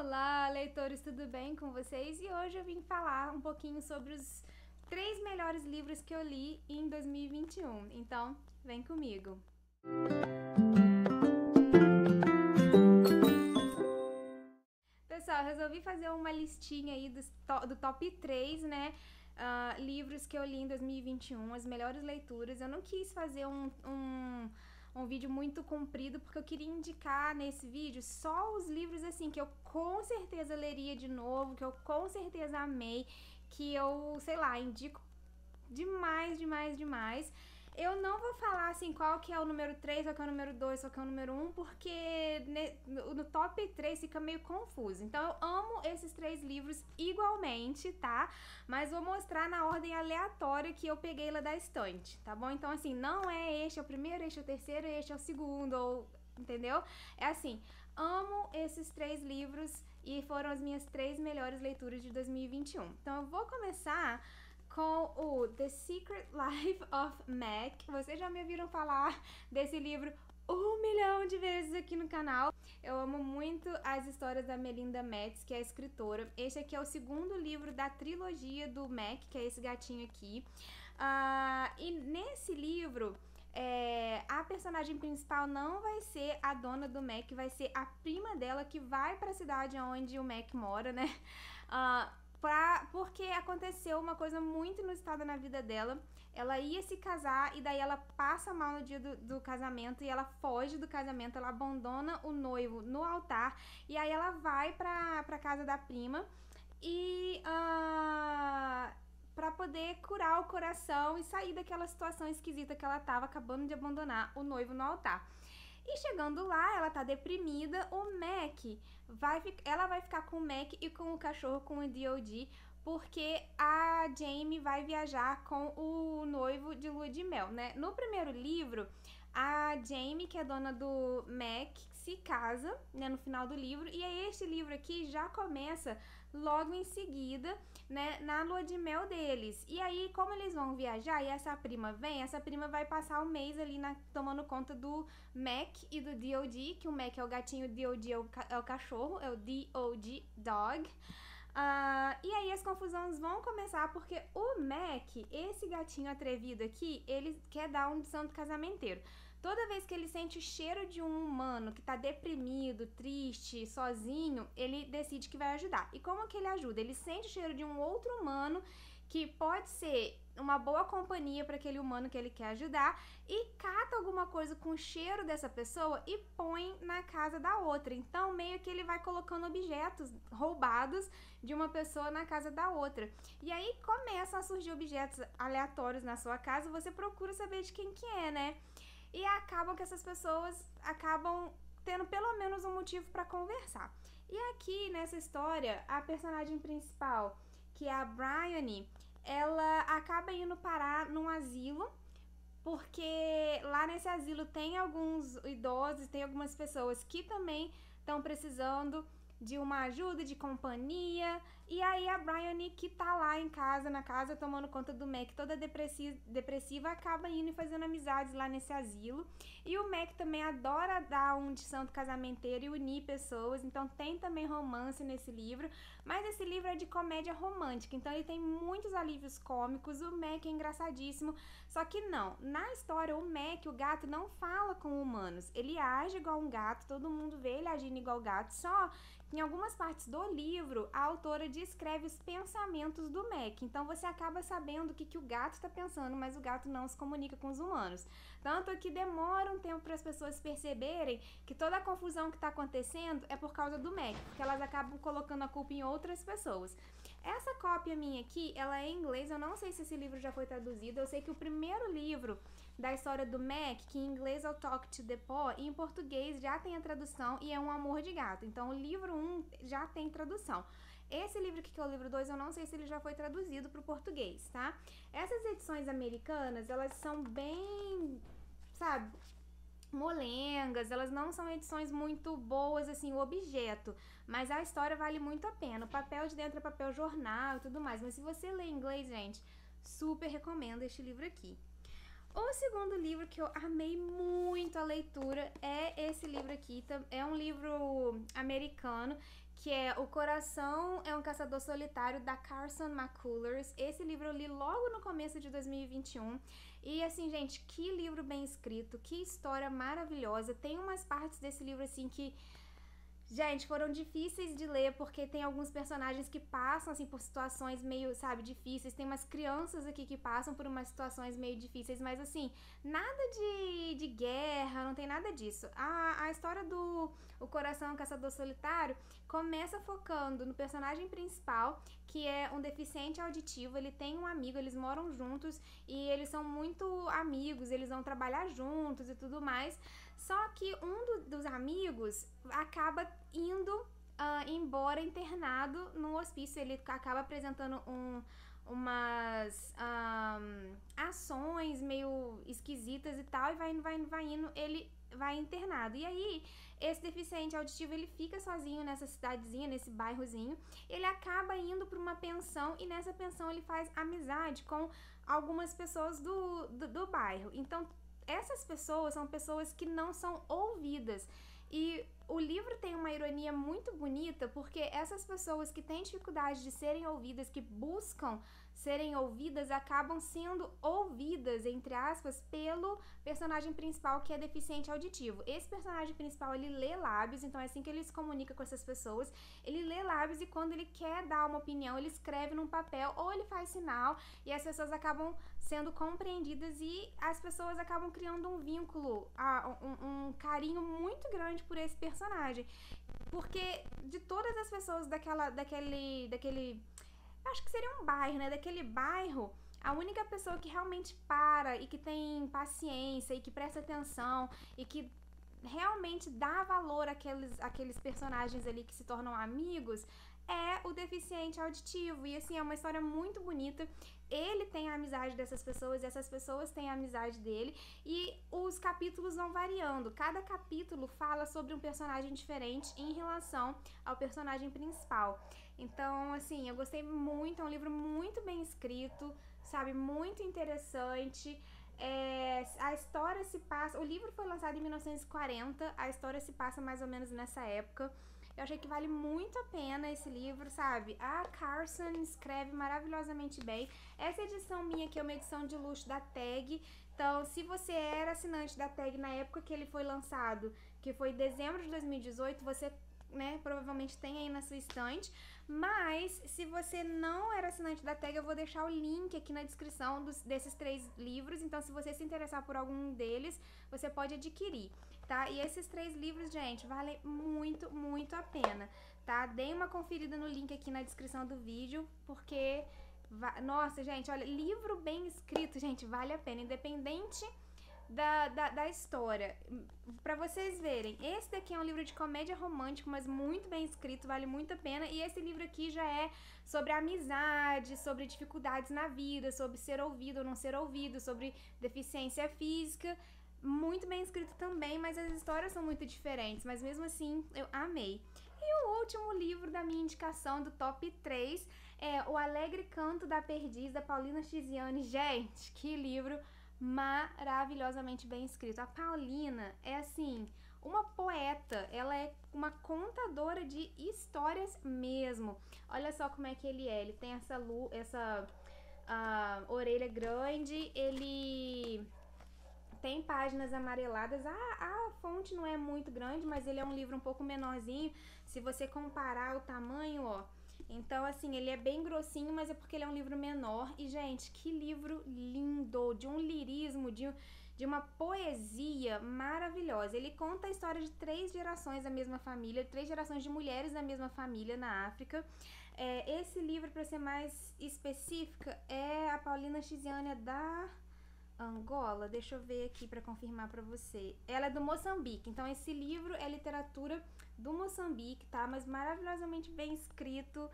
Olá, leitores, tudo bem com vocês? E hoje eu vim falar um pouquinho sobre os 3 melhores livros que eu li em 2021. Então, vem comigo. Pessoal, resolvi fazer uma listinha aí do top 3, né? Livros que eu li em 2021, as melhores leituras. Eu não quis fazer um vídeo muito comprido, porque eu queria indicar nesse vídeo só os livros assim que eu com certeza leria de novo, que eu com certeza amei, que eu, sei lá, indico demais, demais, demais. Eu não vou falar assim qual que é o número 3, qual que é o número 2, qual que é o número 1, porque no top 3 fica meio confuso. Então eu amo esses 3 livros igualmente, tá? Mas vou mostrar na ordem aleatória que eu peguei lá da estante, tá bom? Então assim, não é este é o primeiro, este é o terceiro, este é o segundo, ou entendeu? É assim, amo esses 3 livros e foram as minhas 3 melhores leituras de 2021. Então eu vou começar com o The Secret Life of Mac. Vocês já me ouviram falar desse livro 1 milhão de vezes aqui no canal. Eu amo muito as histórias da Melinda Metz, que é a escritora. Este aqui é o segundo livro da trilogia do Mac, que é esse gatinho aqui. E nesse livro, a personagem principal não vai ser a dona do Mac, vai ser a prima dela que vai para a cidade onde o Mac mora, né? Porque aconteceu uma coisa muito inusitada na vida dela. Ela ia se casar e daí ela passa mal no dia do casamento e ela foge do casamento, ela abandona o noivo no altar e aí ela vai pra casa da prima e pra poder curar o coração e sair daquela situação esquisita que ela tava acabando de abandonar o noivo no altar. E chegando lá, ela tá deprimida, ela vai ficar com o Mac e com o cachorro, com o D.O.D., porque a Jamie vai viajar com o noivo de lua de mel, né? No primeiro livro, a Jamie, que é dona do Mac, se casa, né, no final do livro, e aí este livro aqui já começa logo em seguida, né, na lua de mel deles. E aí, como eles vão viajar e essa prima vai passar o mês ali tomando conta do Mac e do D.O.D., que o Mac é o gatinho, o D.O.D. é o cachorro, é o D.O.D. Dog. E aí as confusões vão começar porque o Mac, esse gatinho atrevido aqui, ele quer dar um de santo casamenteiro. Toda vez que ele sente o cheiro de um humano que tá deprimido, triste, sozinho, ele decide que vai ajudar. E como que ele ajuda? Ele sente o cheiro de um outro humano que pode ser uma boa companhia para aquele humano que ele quer ajudar e cata alguma coisa com o cheiro dessa pessoa e põe na casa da outra. Então, meio que ele vai colocando objetos roubados de uma pessoa na casa da outra. E aí começam a surgir objetos aleatórios na sua casa, você procura saber de quem que é, né? E acabam que essas pessoas acabam tendo pelo menos um motivo para conversar. E aqui nessa história, a personagem principal, que é a Bryony, ela acaba indo parar num asilo, porque lá nesse asilo tem alguns idosos, tem algumas pessoas que também estão precisando de uma ajuda, de companhia. E aí a Bryony, que tá lá na casa, tomando conta do Mac, toda depressiva, acaba indo e fazendo amizades lá nesse asilo. E o Mac também adora dar um de santo casamenteiro e unir pessoas, então tem também romance nesse livro. Mas esse livro é de comédia romântica, então ele tem muitos alívios cômicos, o Mac é engraçadíssimo. Só que não, na história o Mac, o gato, não fala com humanos, ele age igual um gato, todo mundo vê ele agindo igual gato, só em algumas partes do livro, a autora descreve os pensamentos do Mac. Então você acaba sabendo o que o gato está pensando, mas o gato não se comunica com os humanos. Tanto que demora um tempo para as pessoas perceberem que toda a confusão que está acontecendo é por causa do Mac, porque elas acabam colocando a culpa em outras pessoas. Essa cópia minha aqui, ela é em inglês, eu não sei se esse livro já foi traduzido, eu sei que o primeiro livro da história do Mac, que em inglês é o Talk to the Paw, e em português já tem a tradução e é Um Amor de Gato. Então o livro 1 já tem tradução. Esse livro aqui, que é o livro 2, eu não sei se ele já foi traduzido para o português, tá? Essas edições americanas, elas são bem, sabe, molengas, elas não são edições muito boas, assim, o objeto, mas a história vale muito a pena. O papel de dentro é papel jornal e tudo mais, mas se você lê inglês, gente, super recomendo este livro aqui. O segundo livro que eu amei muito a leitura é esse livro aqui. É um livro americano que é O Coração é um Caçador Solitário, da Carson McCullers. Esse livro eu li logo no começo de 2021. E assim, gente, que livro bem escrito, que história maravilhosa. Tem umas partes desse livro assim que, gente, foram difíceis de ler, porque tem alguns personagens que passam, assim, por situações meio, sabe, difíceis. Tem umas crianças aqui que passam por umas situações meio difíceis, mas, assim, nada de guerra, não tem nada disso. A história do O Coração é um Caçador Solitário começa focando no personagem principal, que é um deficiente auditivo. Ele tem um amigo, eles moram juntos e eles são muito amigos, eles vão trabalhar juntos e tudo mais. Só que dos amigos acaba indo embora internado no hospício. Ele acaba apresentando umas ações meio esquisitas e tal, e vai indo, ele vai internado. E aí, esse deficiente auditivo, ele fica sozinho nessa cidadezinha, nesse bairrozinho. Ele acaba indo para uma pensão, e nessa pensão ele faz amizade com algumas pessoas do bairro. Então, essas pessoas são pessoas que não são ouvidas. E o livro tem uma ironia muito bonita, porque essas pessoas que têm dificuldade de serem ouvidas, que buscam serem ouvidas, acabam sendo ouvidas, entre aspas, pelo personagem principal, que é deficiente auditivo. Esse personagem principal, ele lê lábios, então é assim que ele se comunica com essas pessoas. Ele lê lábios, e quando ele quer dar uma opinião, ele escreve num papel ou ele faz sinal, e as pessoas acabam sendo compreendidas, e as pessoas acabam criando um vínculo, um carinho muito grande por esse personagem. Porque de todas as pessoas daquele acho que seria um bairro, né? Daquele bairro, a única pessoa que realmente para e que tem paciência e que presta atenção e que realmente dá valor àqueles personagens ali que se tornam amigos é o deficiente auditivo. E assim, é uma história muito bonita. Ele tem a amizade dessas pessoas e essas pessoas têm a amizade dele, e os capítulos vão variando. Cada capítulo fala sobre um personagem diferente em relação ao personagem principal. Então, assim, eu gostei muito. É um livro muito bem escrito, sabe? Muito interessante. A história se passa... O livro foi lançado em 1940, a história se passa mais ou menos nessa época. Eu achei que vale muito a pena esse livro, sabe? A Carson escreve maravilhosamente bem. Essa edição minha aqui é uma edição de luxo da Tag. Então, se você era assinante da Tag na época que ele foi lançado, que foi em dezembro de 2018, você, né, provavelmente tem aí na sua estante. Mas, se você não era assinante da Tag, eu vou deixar o link aqui na descrição desses 3 livros. Então, se você se interessar por algum deles, você pode adquirir, tá? E esses 3 livros, gente, valem muito, muito a pena, tá? Deem uma conferida no link aqui na descrição do vídeo, porque... Nossa, gente, olha, livro bem escrito, gente, vale a pena, independente da história. Pra vocês verem, esse daqui é um livro de comédia romântica, mas muito bem escrito, vale muito a pena. E esse livro aqui já é sobre amizade, sobre dificuldades na vida, sobre ser ouvido ou não ser ouvido, sobre deficiência física. Muito bem escrito também, mas as histórias são muito diferentes, mas mesmo assim eu amei. E o último livro da minha indicação do top 3 é O Alegre Canto da Perdiz, da Paulina Chiziane. Gente, que livro maravilhosamente bem escrito. A Paulina é assim, uma poeta, ela é uma contadora de histórias mesmo. Olha só como é que ele é. Ele tem essa orelha grande, ele tem páginas amareladas. A fonte não é muito grande, mas ele é um livro um pouco menorzinho. Se você comparar o tamanho, ó. Então, assim, ele é bem grossinho, mas é porque ele é um livro menor. E, gente, que livro lindo! De um lirismo, de uma poesia maravilhosa. Ele conta a história de 3 gerações da mesma família, 3 gerações de mulheres da mesma família na África. Esse livro, para ser mais específica, é a Paulina Chiziane da Angola. Deixa eu ver aqui para confirmar para você. Ela é do Moçambique. Então, esse livro é literatura do Moçambique, tá? Mas maravilhosamente bem escrito.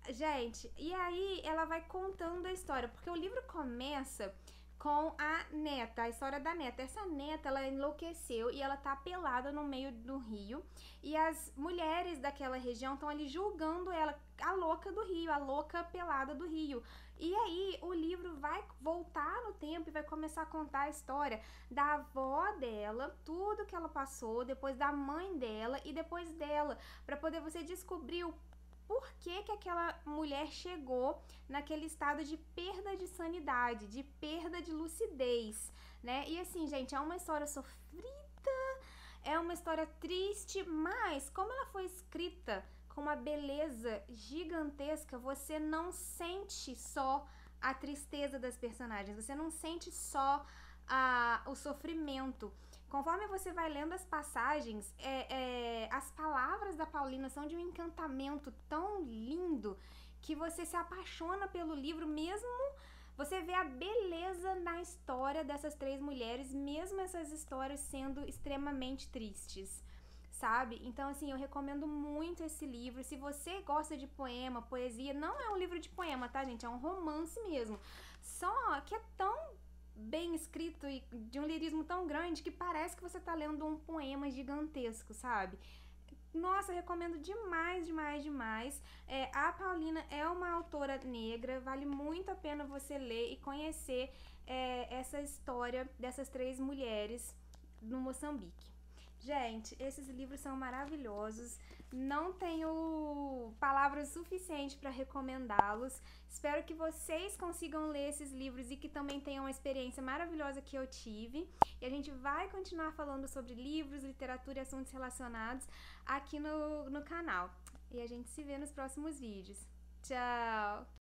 Gente, e aí ela vai contando a história, porque o livro começa com a neta, a história da neta. Essa neta, ela enlouqueceu e ela tá pelada no meio do rio, e as mulheres daquela região estão ali julgando ela, a louca do rio, a louca pelada do rio. E aí o livro vai voltar no tempo e vai começar a contar a história da avó dela, tudo que ela passou, depois da mãe dela e depois dela, para poder você descobrir o por que que aquela mulher chegou naquele estado de perda de sanidade, de perda de lucidez, né? E assim, gente, é uma história sofrida, é uma história triste, mas como ela foi escrita com uma beleza gigantesca, você não sente só a tristeza das personagens, você não sente só o sofrimento. Conforme você vai lendo as passagens, as palavras da Paulina são de um encantamento tão lindo que você se apaixona pelo livro, mesmo você vê a beleza na história dessas três mulheres, mesmo essas histórias sendo extremamente tristes, sabe? Então, assim, eu recomendo muito esse livro. Se você gosta de poema, poesia, não é um livro de poema, tá, gente? É um romance mesmo. Só que é tão bem escrito e de um lirismo tão grande que parece que você tá lendo um poema gigantesco, sabe? Nossa, eu recomendo demais, demais, demais. A Paulina é uma autora negra, vale muito a pena você ler e conhecer essa história dessas três mulheres no Moçambique. Gente, esses livros são maravilhosos. Não tenho palavras suficientes para recomendá-los. Espero que vocês consigam ler esses livros e que também tenham uma experiência maravilhosa que eu tive. E a gente vai continuar falando sobre livros, literatura e assuntos relacionados aqui no canal. E a gente se vê nos próximos vídeos. Tchau!